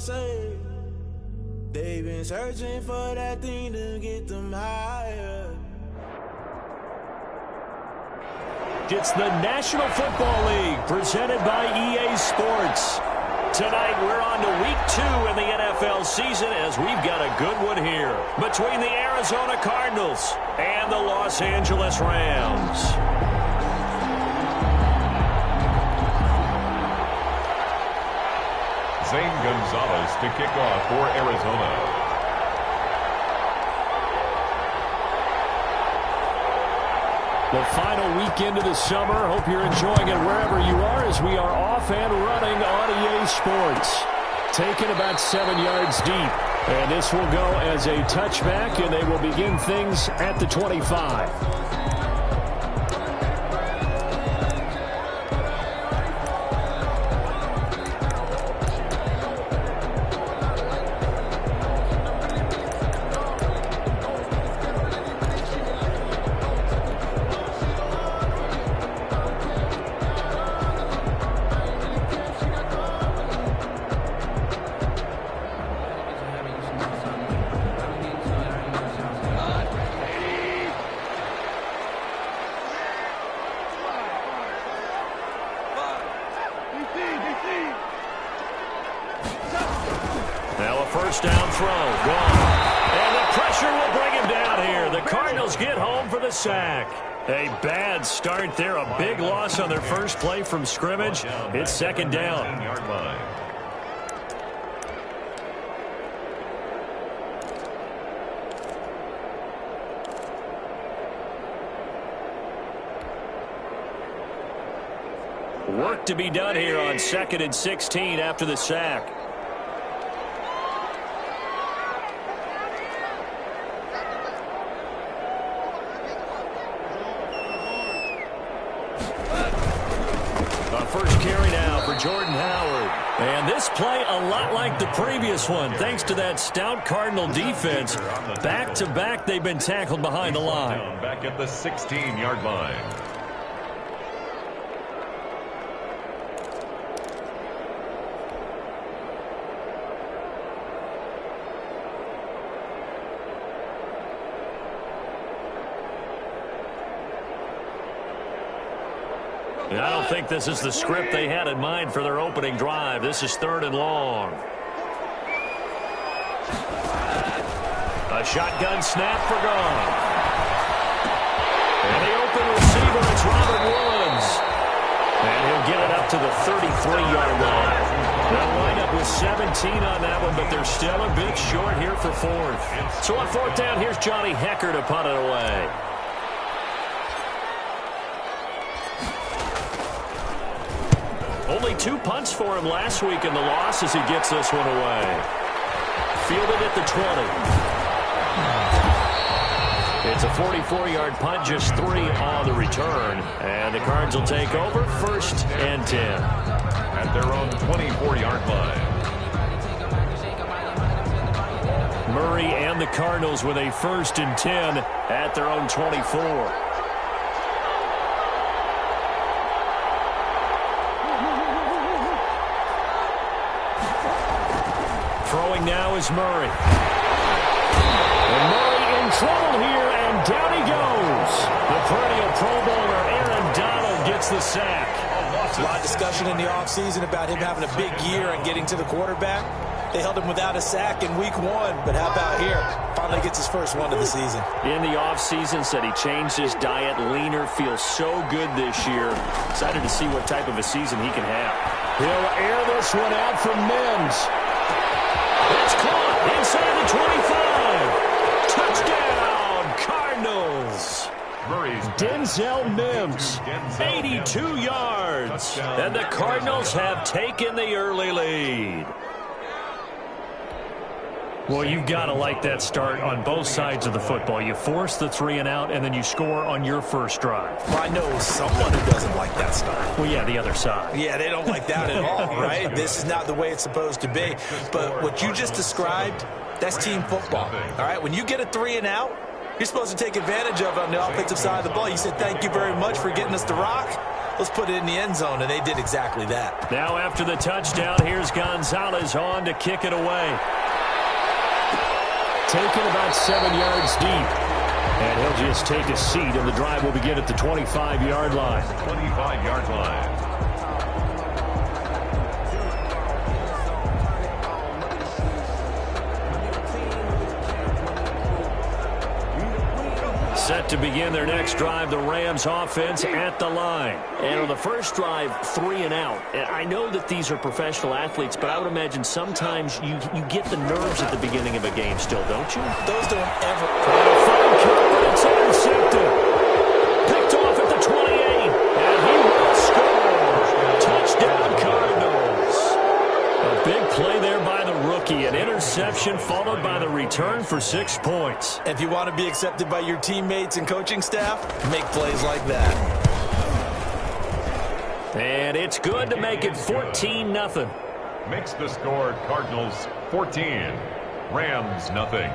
say they've been searching for that thing to get them higher. It's the National Football League presented by EA Sports. Tonight we're on to week 2 in the NFL season as we've got a good one here between the Arizona Cardinals and the Los Angeles Rams. Zane Gonzalez to kick off for Arizona. The final weekend of the summer. Hope you're enjoying it wherever you are as we are off and running on EA Sports. Taken about 7 yards deep. And this will go as a touchback, and they will begin things at the 25. Now a first down throw, gone. And the pressure will bring him down here. The Cardinals get home for the sack. A bad start there, a big loss on their first play from scrimmage. It's second down. Work to be done here on 2nd and 16 after the sack. First carry now for Jordan Howard. And this play a lot like the previous one, thanks to that stout Cardinal defense. Back-to-back, they've been tackled behind the line. Back at the 16-yard line. I don't think this is the script they had in mind for their opening drive. This is 3rd and long. A shotgun snap for gone. And the open receiver, it's Robert Woods. And he'll get it up to the 33-yard line. They'll wind up with 17 on that one, but they're still a bit short here for 4th. So on 4th down, here's Johnny Hecker to punt it away. Only 2 punts for him last week in the loss as he gets this one away. Fielded at the 20. It's a 44-yard punt, just 3 on the return. And the Cards will take over 1st and 10. At their own 24-yard line. Murray and the Cardinals with a 1st and 10 at their own 24. Throwing now is Murray. And Murray in trouble here, and down he goes. The perennial Pro Bowler Aaron Donald gets the sack. A lot of discussion in the offseason about him having a big year and getting to the quarterback. They held him without a sack in week 1, but how about here? Finally gets his first one of the season. In the offseason, said he changed his diet, leaner, feels so good this year. Excited to see what type of a season he can have. He'll air this one out from Mims. It's caught inside the 25. Touchdown, Cardinals. Denzel Mims, 82 yards. And the Cardinals have taken the early lead. Well, you've got to like that start on both sides of the football. You force the 3 and out, and then you score on your first drive. Well, I know someone who doesn't like that start. Well, yeah, the other side. Yeah, they don't like that at all, right? This is not the way it's supposed to be. But what you just described, that's team football, all right? When you get a 3 and out, you're supposed to take advantage of it on the offensive side of the ball. You said, thank you very much for getting us the rock. let's put it in the end zone, and they did exactly that. Now after the touchdown, here's Gonzalez on to kick it away. Taken about 7 yards deep. And he'll just take a seat, and the drive will begin at the 25-yard line. 25-yard line. Set to begin their next drive, the Rams offense at the line. And on the first drive, 3 and out. And I know that these are professional athletes, but I would imagine sometimes you get the nerves at the beginning of a game still, don't you? Those don't ever... Full confidence intercepted. Picked off at the 28. And he will score. Touchdown Cardinals. A big play there by the rookie. An interception followed by the return for 6 points. If you want to be accepted by your teammates and coaching staff, make plays like that. And it's good to make it 14-0. Makes the score Cardinals 14. Rams nothing.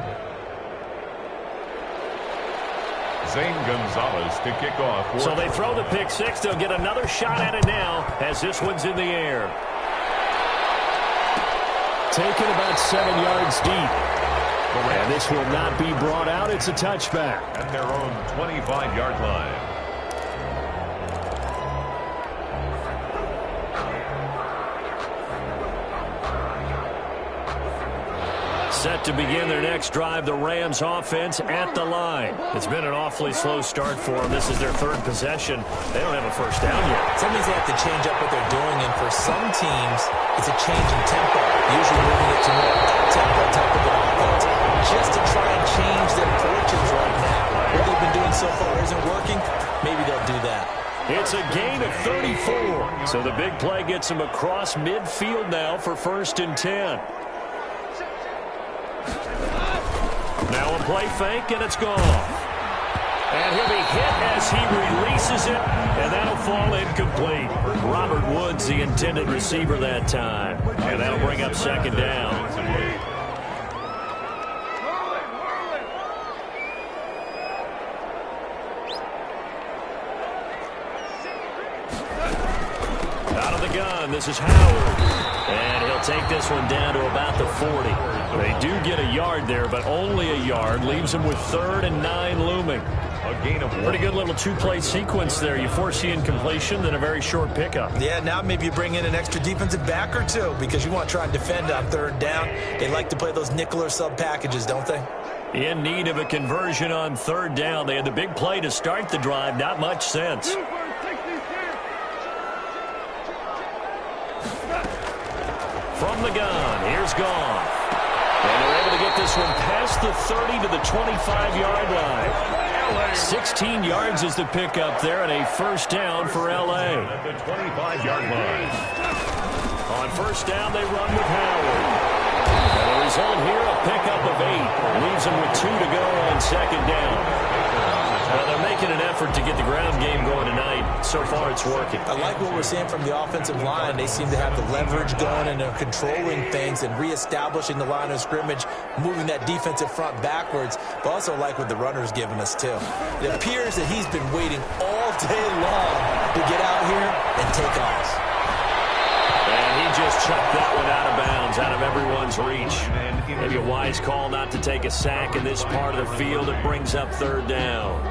Zane Gonzalez to kick off. So they throw the pick six. They'll get another shot at it now as this one's in the air. Taken about 7 yards deep. And this will not be brought out. It's a touchback. At their own 25-yard line. Set to begin their next drive, the Rams offense at the line. It's been an awfully slow start for them. This is their third possession. They don't have a first down yet. Some means they have to change up what they're doing, and for some teams, it's a change in tempo. Usually moving it to more tempo type of an offense, just to try and change their fortunes right now. What they've been doing so far isn't working. Maybe they'll do that. It's a gain of 34. So the big play gets them across midfield now for 1st and 10. Now a play fake, and it's gone. And he'll be hit as he releases it, and that'll fall incomplete. Robert Woods, the intended receiver that time. And that'll bring up 2nd down. Out of the gun, this is Howard. And he'll take this one down to about the 40. They do get a yard there, but only a yard. Leaves them with 3rd and 9 looming. A gain of 1. Pretty good little 2-play sequence there. You foresee incompletion, then a very short pickup. Yeah, now maybe you bring in an extra defensive back or two because you want to try and defend on 3rd down. They like to play those nickel or sub packages, don't they? In need of a conversion on 3rd down. They had the big play to start the drive. Not much sense. From the gun, here's Goff. And they're able to get this one past the 30 to the 25-yard line. 16 yards is the pickup there, and a 1st down for L.A. At the 25-yard line. On 1st down, they run with Howard. And the result here, a pickup of 8. Leaves them with 2 to go on 2nd down. Well, they're making an effort to get the ground game going tonight. So far, it's working. I like what we're seeing from the offensive line. They seem to have the leverage going, and they're controlling things and reestablishing the line of scrimmage, moving that defensive front backwards. But also like what the runner's giving us, too. It appears that he's been waiting all day long to get out here and take off. And he just chucked that one out of bounds, out of everyone's reach. Maybe a wise call not to take a sack in this part of the field. It brings up 3rd down.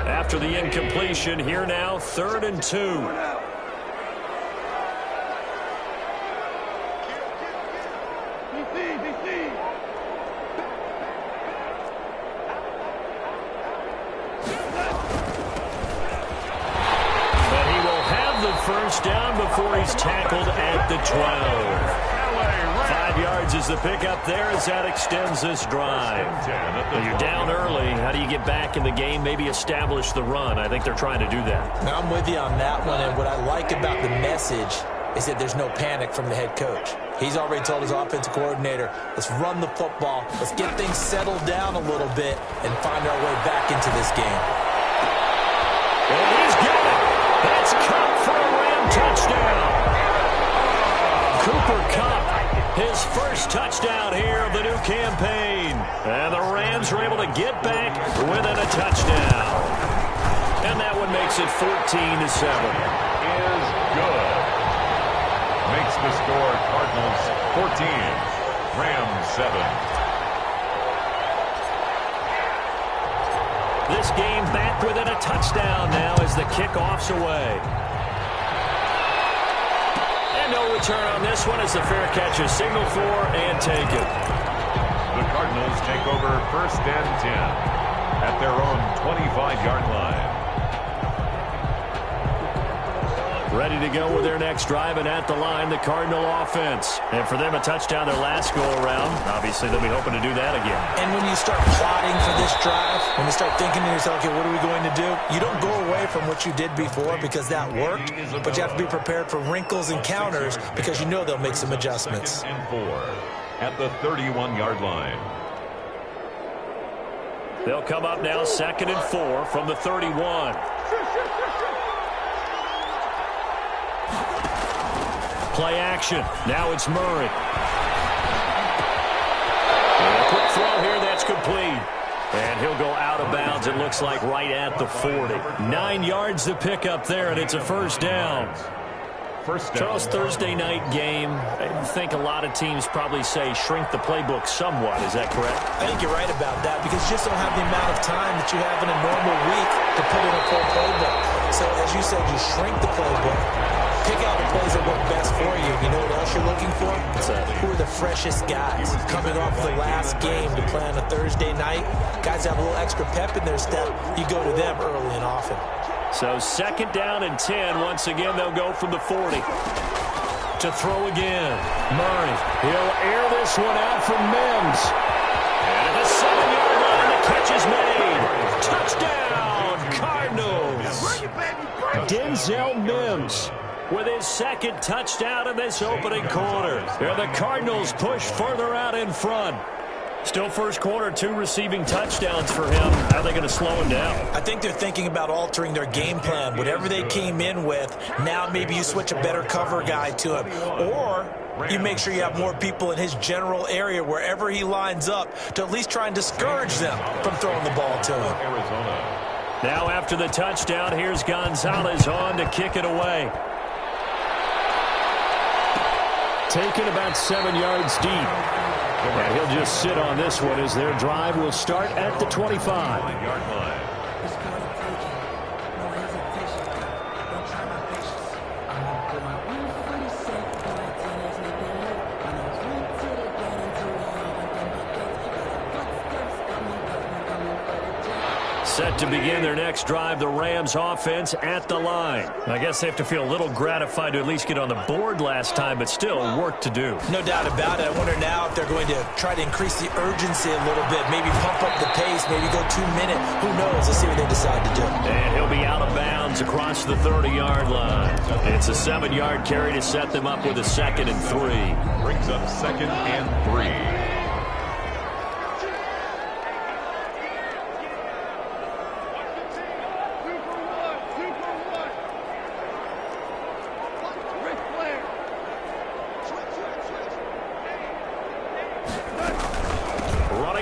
After the incompletion, here now, 3rd and 2. First down before he's tackled at the 12. 5 yards is the pickup there as that extends this drive. When you're down early, how do you get back in the game, maybe establish the run? I think they're trying to do that. Now, I'm with you on that one, and what I like about the message is that there's no panic from the head coach. He's already told his offensive coordinator, let's run the football, let's get things settled down a little bit and find our way back into this game. And he's got it. That's caught for a Ram touchdown. Cooper Kupp, his first touchdown here of the new campaign. And the Rams are able to get back within a touchdown. And that one makes it 14-7. Is good. Makes the score Cardinals 14, Rams 7. This game back within a touchdown now as the kickoff's away. And no return on this one as the fair catch is signaled for and taken. The Cardinals take over 1st and 10 at their own 25-yard line. Ready to go with their next drive, and at the line, the Cardinal offense. And for them, a touchdown their last go-around. Obviously, they'll be hoping to do that again. And when you start plotting for this drive, when you start thinking to yourself, okay, what are we going to do? You don't go away from what you did before because that worked, but you have to be prepared for wrinkles and counters because you know they'll make some adjustments. And 4 at the 31-yard line. They'll come up now 2nd and 4 from the 31. Play action. Now it's Murray. And a quick throw here. That's complete. And he'll go out of bounds, it looks like, right at the 40. 9 yards to pick up there, and it's a first down. Charles, Thursday night game, I think a lot of teams probably say shrink the playbook somewhat. Is that correct? I think you're right about that because you just don't have the amount of time that you have in a normal week to put in a full playbook. So, as you said, you shrink the playbook, pick out the plays that work best for you. You know what else you're looking for? Who are the freshest guys coming off the last game to play on a Thursday night? Guys have a little extra pep in their step. You go to them early and often. So 2nd down and 10. Once again, they'll go from the 40. To throw again. Murray. He'll air this one out from Mims. And at the 7-yard line, the catch is made. Touchdown, Cardinals. Denzel Mims with his 2nd touchdown in this opening quarter. And the Cardinals push further out in front. Still first quarter, 2 receiving touchdowns for him. How are they going to slow him down? I think they're thinking about altering their game plan. Whatever they came in with, now maybe you switch a better cover guy to him. Or you make sure you have more people in his general area wherever he lines up to at least try and discourage them from throwing the ball to him. Arizona. Now after the touchdown, here's Gonzalez on to kick it away. Taken about 7 yards deep. And he'll just sit on this one as their drive will start at the 25. Set to begin their next drive, the Rams offense at the line. I guess they have to feel a little gratified to at least get on the board last time, but still work to do. No doubt about it. I wonder now if they're going to try to increase the urgency a little bit, maybe pump up the pace, maybe go 2 minutes. Who knows? Let's see what they decide to do. And he'll be out of bounds across the 30-yard line. It's a 7-yard carry to set them up with a 2nd and 3. Brings up 2nd and 3.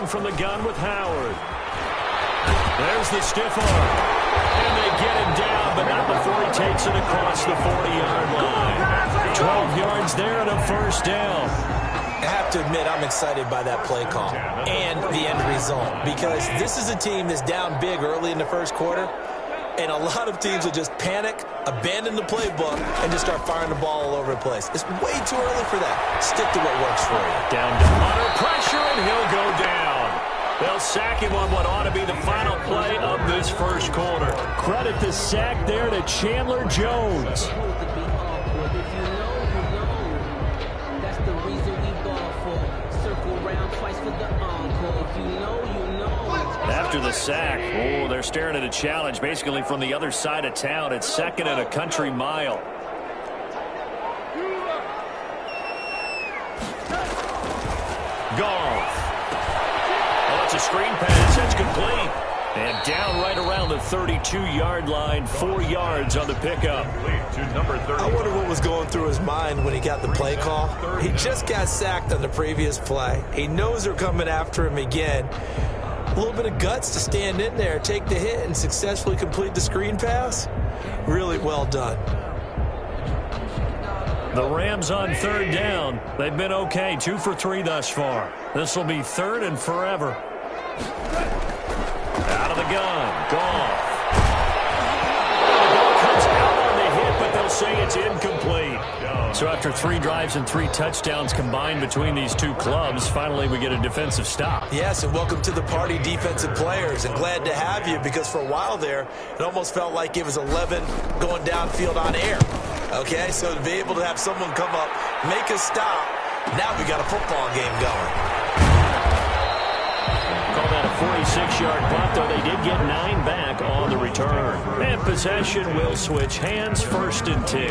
From the gun with Howard. There's the stiff arm. And they get him down, but not before he takes it across the 40-yard line. 12 yards there and a first down. I have to admit, I'm excited by that play call and the end result because this is a team that's down big early in the first quarter, and a lot of teams will just panic, abandon the playbook, and just start firing the ball all over the place. It's way too early for that. Stick to what works for you. Down to under pressure, and he'll go down. They'll sack him on what ought to be the final play of this first quarter. Credit the sack there to Chandler Jones. After the sack, they're staring at a challenge basically from the other side of town. It's 2nd and a country mile. Goff. Oh, it's a screen pass. That's complete. And down right around the 32-yard line, 4 yards on the pickup. To number 30. I wonder what was going through his mind when he got the play call. He just got sacked on the previous play. He knows they're coming after him again. A little bit of guts to stand in there, take the hit, and successfully complete the screen pass. Really well done. The Rams on third down. They've been okay, 2 for 3 thus far. This will be third and forever. Out of the gun. Goff. The ball comes out on the hit, but they'll say it's incomplete. So after 3 drives and 3 touchdowns combined between these two clubs, finally we get a defensive stop. Yes, and welcome to the party, defensive players. And glad to have you, because for a while there, it almost felt like it was 11 going downfield on air. Okay, so to be able to have someone come up, make a stop, now we got a football game going. Call that a 46-yard punt, though they did get 9 back on the return. And possession will switch hands, 1st and 10.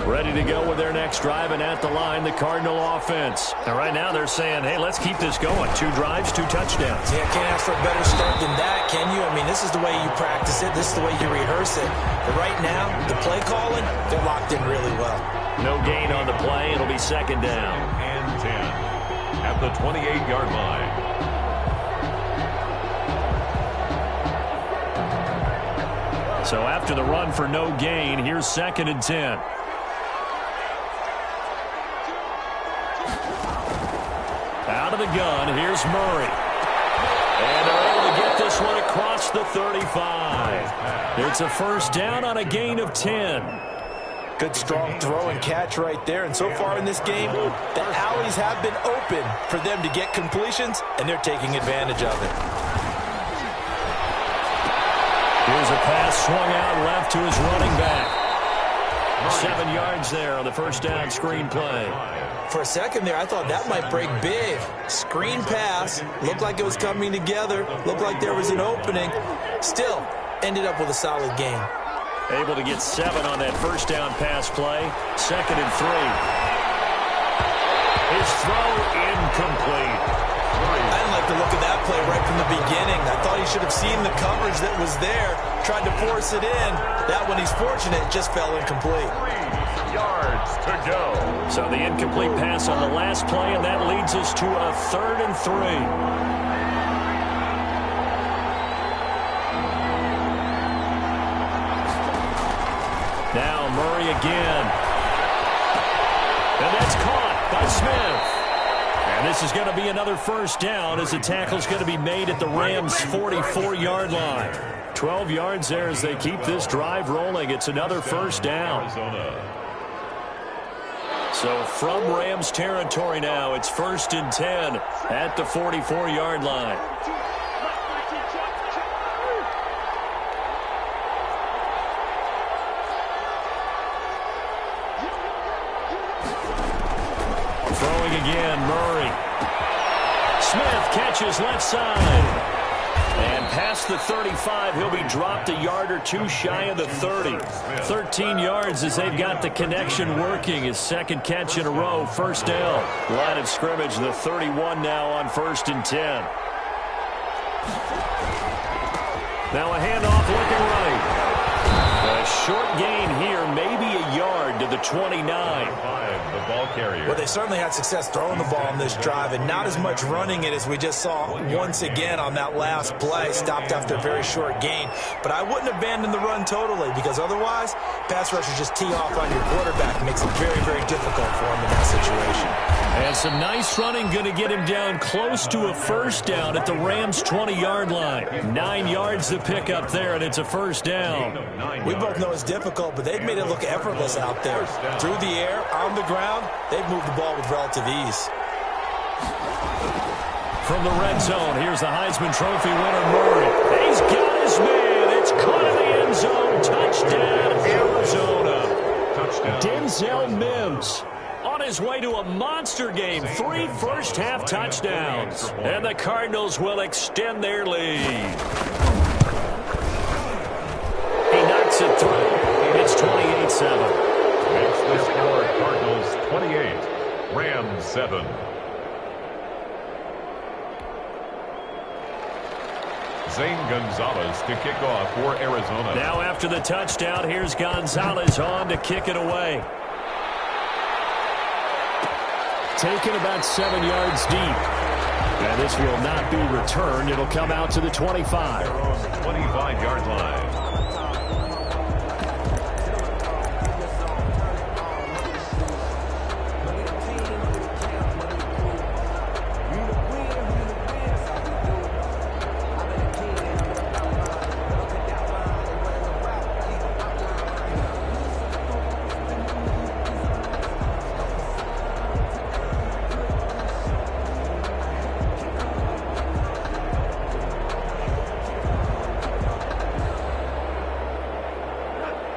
Ready to go with their next drive, and at the line, the Cardinal offense. And right now they're saying, hey, let's keep this going. 2 drives, 2 touchdowns. Yeah, can't ask for a better start than that, can you? I mean, this is the way you practice it. This is the way you rehearse it. But right now, the play calling, they're locked in really well. No gain on the play. It'll be 2nd down. And 10 at the 28-yard line. So after the run for no gain, here's 2nd and 10. Out of the gun, here's Murray. And they're able to get this one across the 35. It's a 1st down on a gain of 10. Good, strong throw and catch right there. And so far in this game, the alleys have been open for them to get completions, and they're taking advantage of it. Here's a pass swung out left to his running back. 7 yards there on the 1st down screen play. For a second there, I thought that might break big. Screen pass, looked like it was coming together, looked like there was an opening. Still, ended up with a solid gain. Able to get 7 on that 1st down pass play. 2nd and 3. His throw incomplete. I didn't like the look of that play right from the beginning. I thought he should have seen the coverage that was there, tried to force it in. That one, he's fortunate, just fell incomplete. 3 yards to go. So the incomplete pass on the last play, and that leads us to a 3rd and 3. Now Murray again. And that's caught by Smith. And this is going to be another 1st down as the tackle's going to be made at the Rams' 44-yard line. 12 yards there as they keep this drive rolling. It's another 1st down. So from Rams territory now, it's 1st and 10 at the 44-yard line. Throwing again, Murray. Smith catches left side. And past the 35, he'll be dropped a yard or 2 shy of the 30. 13 yards as they've got the connection working. His 2nd catch in a row, 1st down. Line of scrimmage, the 31 now on 1st and 10. Now a handoff looking right. A short gain here, maybe a yard to the 29. The ball carrier. Well, they certainly had success throwing the ball on this drive, and not as much running it as we just saw once again on that last play. Stopped after a very short gain. But I wouldn't abandon the run totally, because otherwise, pass rushers just tee off on your quarterback. It makes it very, very difficult for him in that situation. And some nice running going to get him down close to a 1st down at the Rams' 20-yard line. 9 yards to pick up there, and it's a 1st down. We both know it's difficult, but they've made it look effortless out there. Through the air, on the ground, they've moved the ball with relative ease. From the red zone, here's the Heisman Trophy winner, Murray. He's got his man. It's caught in the end zone. Touchdown, Arizona. Touchdown. Denzel Mims on his way to a monster game. 3 first-half touchdowns. And the Cardinals will extend their lead. He knocks it through. It's 28-7. Makes the score Cardinals 28, Rams 7. Zane Gonzalez to kick off for Arizona. Now after the touchdown, here's Gonzalez on to kick it away. Taken about 7 yards deep. And this will not be returned. It'll come out to the 25. 25-yard line.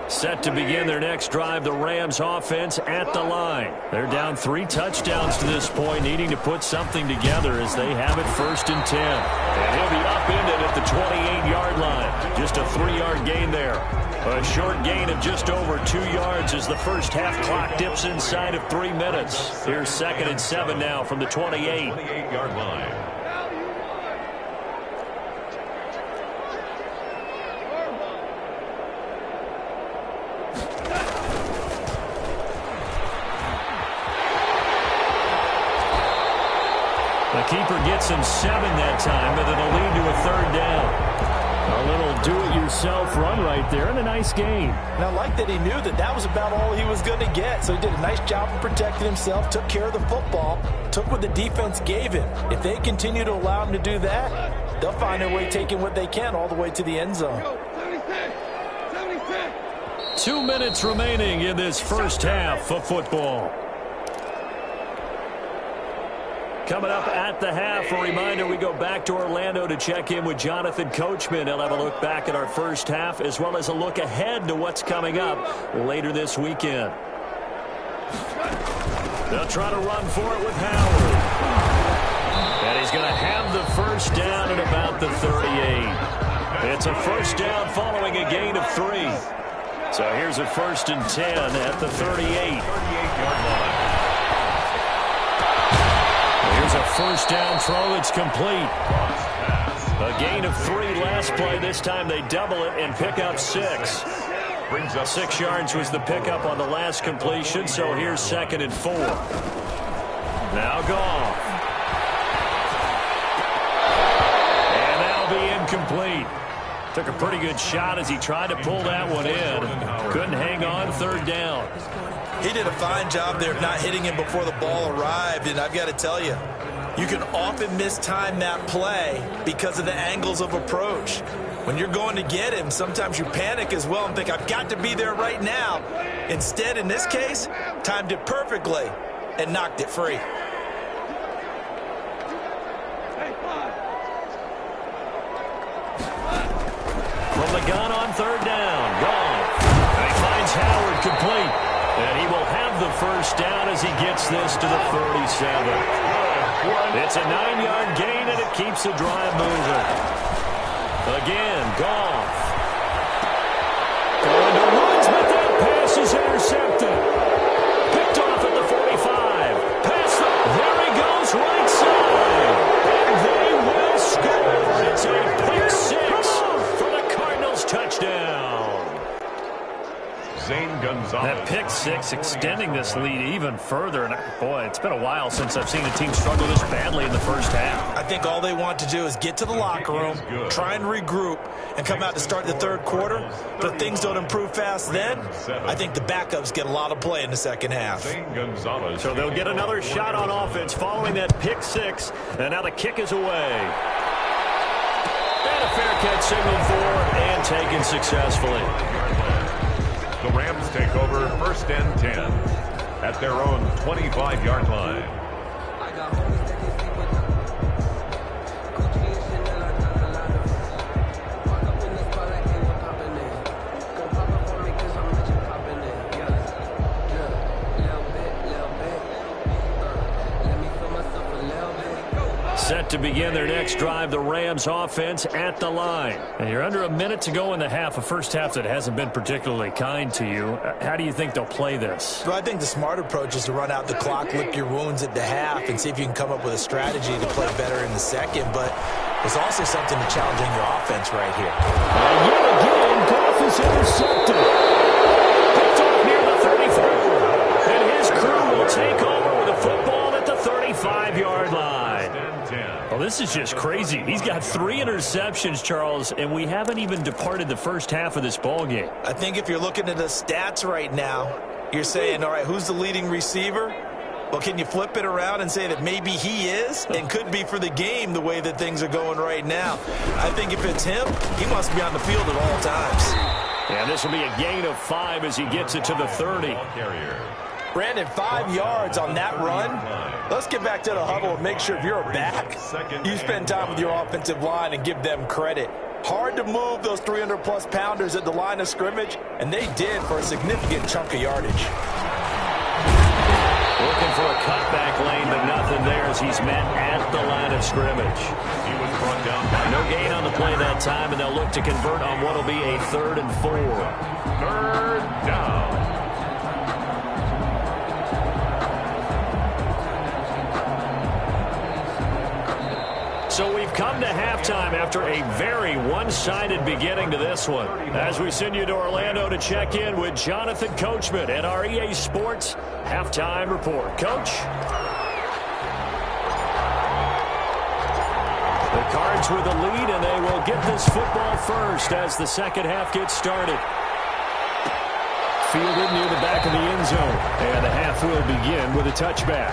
Set to begin their next drive, the Rams offense at the line. They're down 3 touchdowns to this point, needing to put something together as they have it 1st and 10. And he'll be upended at the 28-yard line. Just a 3-yard gain there. A short gain of just over 2 yards as the first half clock dips inside of 3 minutes. Here's 2nd and 7 now from the 28. 28-yard line. The keeper gets him 7 that time, but it'll lead to a 3rd down. A little do-it-yourself run right there, and a nice gain. And I like that he knew that that was about all he was going to get. So he did a nice job of protecting himself, took care of the football, took what the defense gave him. If they continue to allow him to do that, they'll find their way taking what they can all the way to the end zone. 2 minutes remaining in this first half of football. Coming up at the half, a reminder, we go back to Orlando to check in with Jonathan Coachman. He'll have a look back at our first half as well as a look ahead to what's coming up later this weekend. They'll try to run for it with Howard. And he's going to have the first down at about the 38. It's a first down following a gain of 3. So here's a 1st and 10 at the 38. 38-yard line. Here's a first down throw that's complete. A gain of 3 last play. This time they double it and pick up 6. Brings up 6 yards was the pickup on the last completion, so here's 2nd and 4. Now Goff. And that'll be incomplete. Took a pretty good shot as he tried to pull that one in. Couldn't hang on, 3rd down. He did a fine job there of not hitting him before the ball arrived, and I've got to tell you, you can often mistime that play because of the angles of approach. When you're going to get him, sometimes you panic as well and think, I've got to be there right now. Instead, in this case, timed it perfectly and knocked it free. From the gun on 3rd down, Goff. And he finds Howard complete. And he will have the first down as he gets this to the 37. It's a 9-yard gain, and it keeps the drive moving. Again, Goff. Going to Woods, but that pass is intercepted. Picked off at the 45. Pass, there he goes, right side. And they will score. It's a pick 6 for the Cardinals touchdown. Zane Gonzalez. That pick 6 extending this lead even further. And boy, it's been a while since I've seen a team struggle this badly in the first half. I think all they want to do is get to the locker room, try and regroup, and come out to start the 3rd quarter. But if things don't improve fast then, I think the backups get a lot of play in the 2nd half. Zane Gonzalez. So they'll get another shot on offense following that pick 6. And now the kick is away. And a fair catch signaled for and taken successfully. The Rams take over 1st and 10 at their own 25-yard line. Set set to begin their next drive. The Rams offense at the line. And you're under a minute to go in the half, a first half that hasn't been particularly kind to you. How do you think they'll play this? Well, I think the smart approach is to run out the clock, lick your wounds at the half, and see if you can come up with a strategy to play better in the second. But there's also something to challenging your offense right here. And yet again, Goff is intercepted. Picked off near the 34. And his crew will take over with a football at the 35-yard line. Well, this is just crazy. He's got 3 interceptions, Charles, and we haven't even departed the first half of this ball game. I think if you're looking at the stats right now, you're saying, all right, who's the leading receiver? Well, can you flip it around and say that maybe he is and could be for the game the way that things are going right now? I think if it's him, he must be on the field at all times. And this will be a gain of 5 as he gets it to the 30. Brandon, 5 yards on that run. Let's get back to the huddle and make sure if you're back, you spend time with your offensive line and give them credit. Hard to move those 300-plus pounders at the line of scrimmage, and they did for a significant chunk of yardage. Looking for a cutback lane, but nothing there as he's met at the line of scrimmage. He was brought down by No gain on the play that time, and they'll look to convert on what will be a 3rd and 4. 3rd down. So we've come to halftime after a very one-sided beginning to this one. As we send you to Orlando to check in with Jonathan Coachman and our EA Sports Halftime Report. Coach? The Cards with the lead, and they will get this football first as the second half gets started. Fielded near the back of the end zone, and the half will begin with a touchback.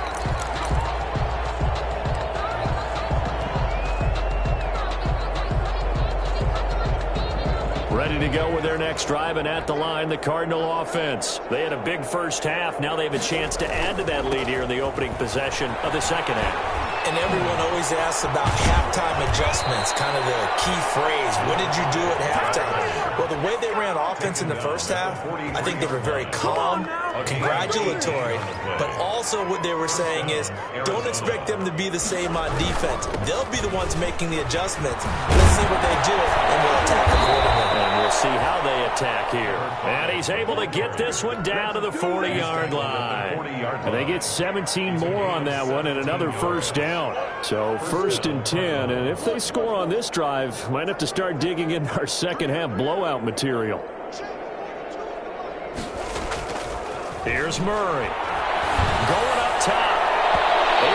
Ready to go with their next drive, and at the line, the Cardinal offense. They had a big first half. Now they have a chance to add to that lead here in the opening possession of the second half. And everyone always asks about halftime adjustments, kind of the key phrase. What did you do at halftime? Well, the way they ran offense in the first half, I think they were very calm, congratulatory, but also what they were saying is don't expect them to be the same on defense. They'll be the ones making the adjustments. Let's see what they do, and we'll attack accordingly. And we'll see how they attack here. And he's able to get this one down to the 40-yard line. And they get 17 more on that one and another first down. So 1st and 10, and if they score on this drive, might have to start digging in our second half blowout material. Here's Murray. Going up top.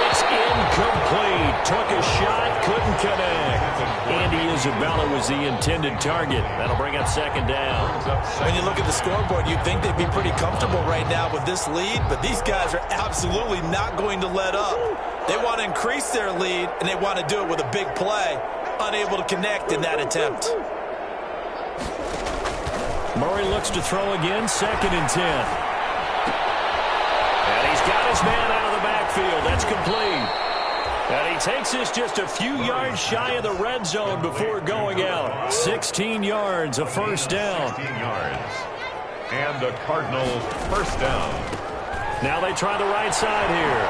It's incomplete. Took a shot, couldn't connect. Andy Isabella was the intended target. That'll bring up second down. When you look at the scoreboard, you'd think they'd be pretty comfortable right now with this lead, but these guys are absolutely not going to let up. They want to increase their lead, and they want to do it with a big play. Unable to connect in that attempt. Murray looks to throw again, 2nd and 10. And he's got his man out of the backfield. That's complete. And he takes this just a few yards shy of the red zone before going out. 16 yards, a first down. 16 yards. And the Cardinals first down. Now they try the right side here.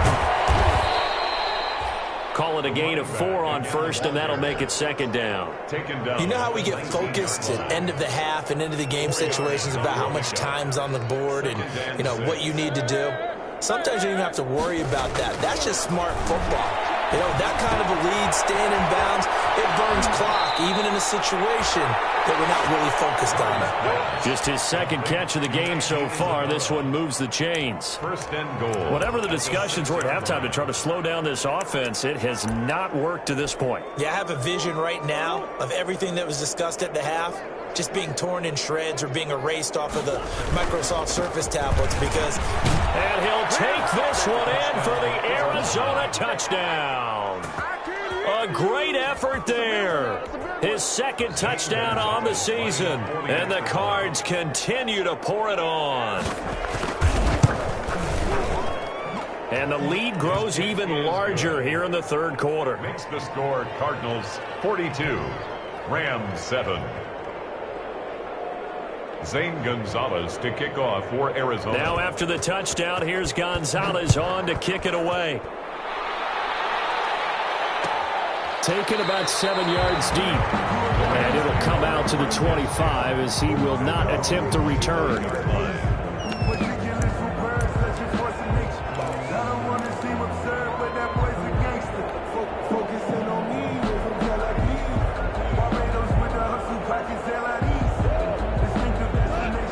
Call it a gain of 4 on first, and that'll make it second down. Taken down. You know how we get focused at end of the half and into the game situations about how much time's on the board and, you know, what you need to do? Sometimes you don't even have to worry about that. That's just smart football. You know, that kind of a lead, staying in bounds, it burns clock, even in a situation that we're not really focused on it. Just his second catch of the game so far. This one moves the chains. First and goal. Whatever the discussions were at halftime to try to slow down this offense, it has not worked to this point. Yeah, I have a vision right now of everything that was discussed at the half just being torn in shreds or being erased off of the Microsoft Surface tablets because... And he'll take this one in for the Arizona touchdown. A great effort there. His second touchdown on the season. And the Cards continue to pour it on. And the lead grows even larger here in the third quarter. Makes the score Cardinals 42, Rams 7. Zane Gonzalez to kick off for Arizona. Now after the touchdown, here's Gonzalez on to kick it away. Taken about 7 yards deep. And it'll come out to the 25 as he will not attempt to return.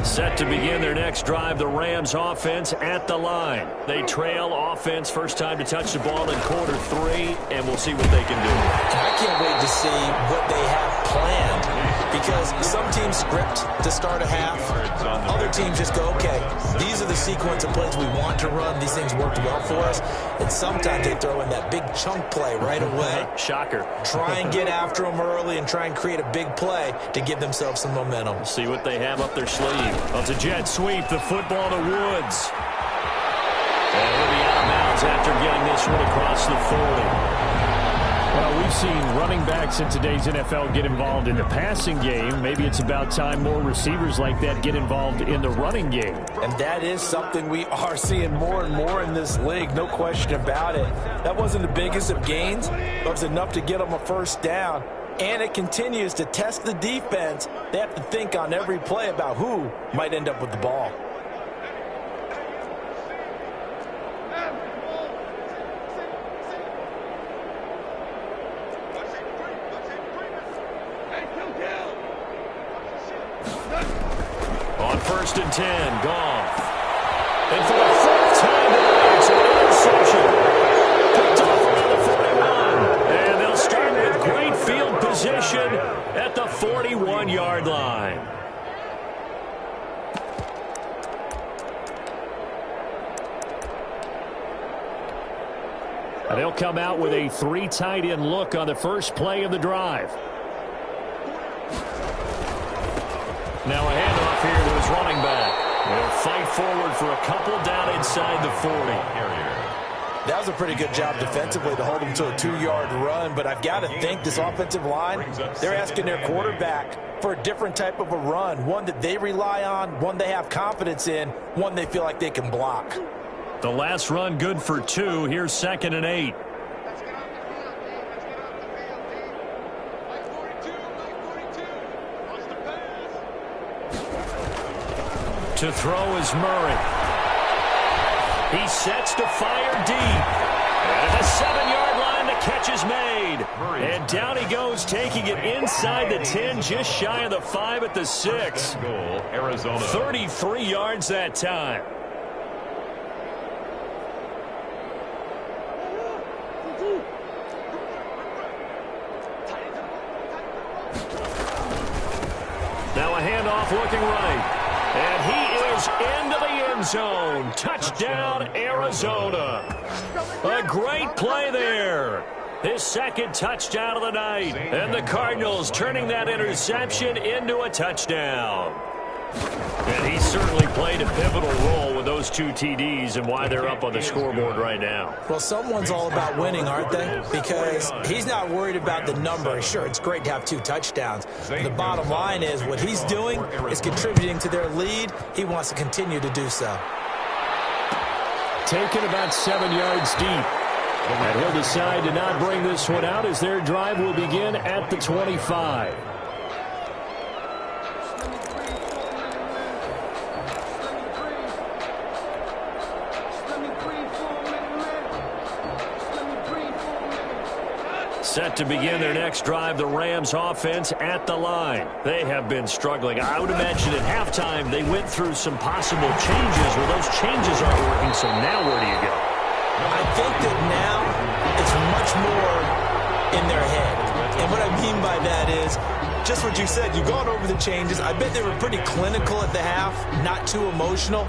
Set to begin their next drive, the Rams offense at the line. They trail offense, first time to touch the ball in quarter 3, and we'll see what they can do. I can't wait to see what they have planned, because some teams script to start a half. Other teams just go, okay, these are the sequence of plays we want to run. These things worked well for us. And sometimes they throw in that big chunk play right away. Shocker. Try and get after them early and try and create a big play to give themselves some momentum. See what they have up their sleeve. Well, it's a jet sweep, the football to Woods. And he'll be out of bounds after getting this one across the 40. Well, we've seen running backs in today's NFL get involved in the passing game. Maybe it's about time more receivers like that get involved in the running game. And that is something we are seeing more and more in this league, no question about it. That wasn't the biggest of gains, but it was enough to get them a first down. And it continues to test the defense. They have to think on every play about who might end up with the ball. On 1st and 10, Goff. And for the fourth time today, it's an interception. Picked off around the 41. And they'll start with great field position at the 41-yard line. And they'll come out with a 3 tight end look on the first play of the drive. Now a handoff here to his running back. They'll fight forward for a couple down inside the 40. That was a pretty good job defensively to hold them to a 2-yard run, but I've got to think this offensive line, they're asking their quarterback for a different type of a run, one that they rely on, one they have confidence in, one they feel like they can block. The last run good for 2. Here's 2nd and 8. To throw is Murray. He sets to fire deep. And at the 7-yard line, the catch is made. And down he goes, taking it inside the 10, just shy of the 5 at the 6. Goal, Arizona. 33 yards that time. Now a handoff looking right. And he is into the end zone. Touchdown, Arizona. A great play there. His second touchdown of the night. And the Cardinals turning that interception into a touchdown. And he certainly played a pivotal role with those 2 TDs and why they're up on the scoreboard right now. Well, someone's all about winning, aren't they? Because he's not worried about the number. Sure, it's great to have 2 touchdowns. The bottom line is what he's doing is contributing to their lead. He wants to continue to do so. Taken about 7 yards deep. And he'll decide to not bring this one out as their drive will begin at the 25. Set to begin their next drive, the Rams offense at the line. They have been struggling. I would imagine at halftime they went through some possible changes. Well, those changes aren't working, so now where do you go? I think that now it's much more in their head. And what I mean by that is just what you said. You've gone over the changes. I bet they were pretty clinical at the half, not too emotional.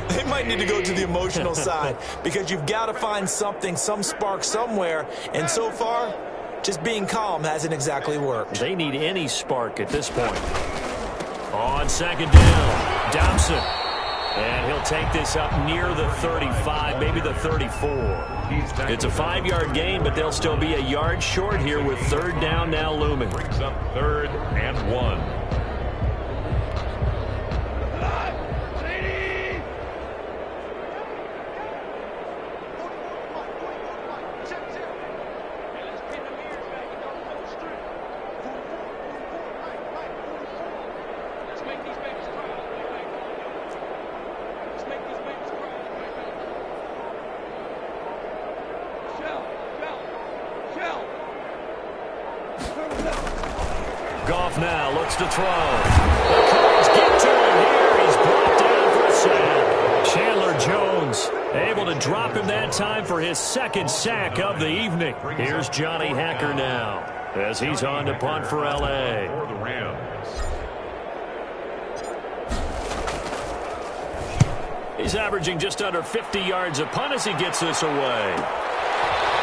They might need to go to the emotional side because you've got to find something, some spark somewhere. And so far, just being calm hasn't exactly worked. They need any spark at this point. On 2nd down, Dobson. And he'll take this up near the 35, maybe the 34. It's a 5-yard gain, but they'll still be a yard short here with 3rd down now looming. Brings up 3rd and 1. to throw. The Cards get to him here. He's brought down for a sack. Chandler Jones able to drop him that time for his second sack of the evening. Here's Johnny Hacker now as he's on to punt for L.A. For the Rams. He's averaging just under 50 yards a punt as he gets this away.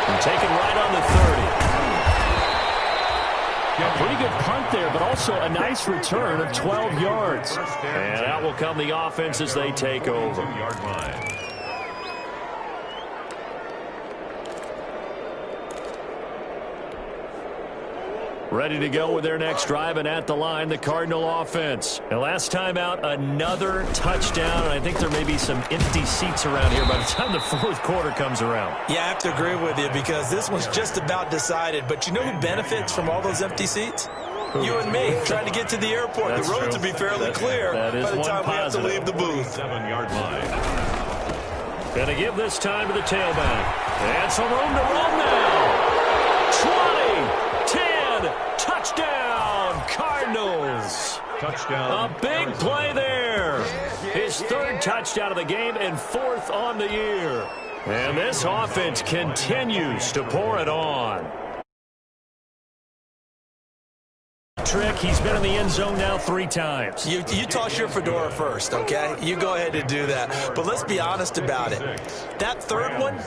And taken right on the 30. A pretty good punt there, but also a nice return of 12 yards. And out will come the offense as they take over. Ready to go with their next drive, and at the line, the Cardinal offense. And last time out, another touchdown, and I think there may be some empty seats around here by the time the fourth quarter comes around. Yeah, I have to agree with you because this one's just about decided. But you know who benefits from all those empty seats? You and me, trying to get to the airport. That's the roads true. will be fairly clear by the time we have to leave the booth. 7-yard line. Going to give this time to the tailback. And some room to run now. 20, 10, touchdown, Cardinals. Touchdown. A big play there. His third touchdown of the game and fourth on the year. And this offense continues to pour it on. Trick. He's been in the end zone now 3 times. You toss your fedora first, okay? You go ahead and do that. But let's be honest about it. That third one,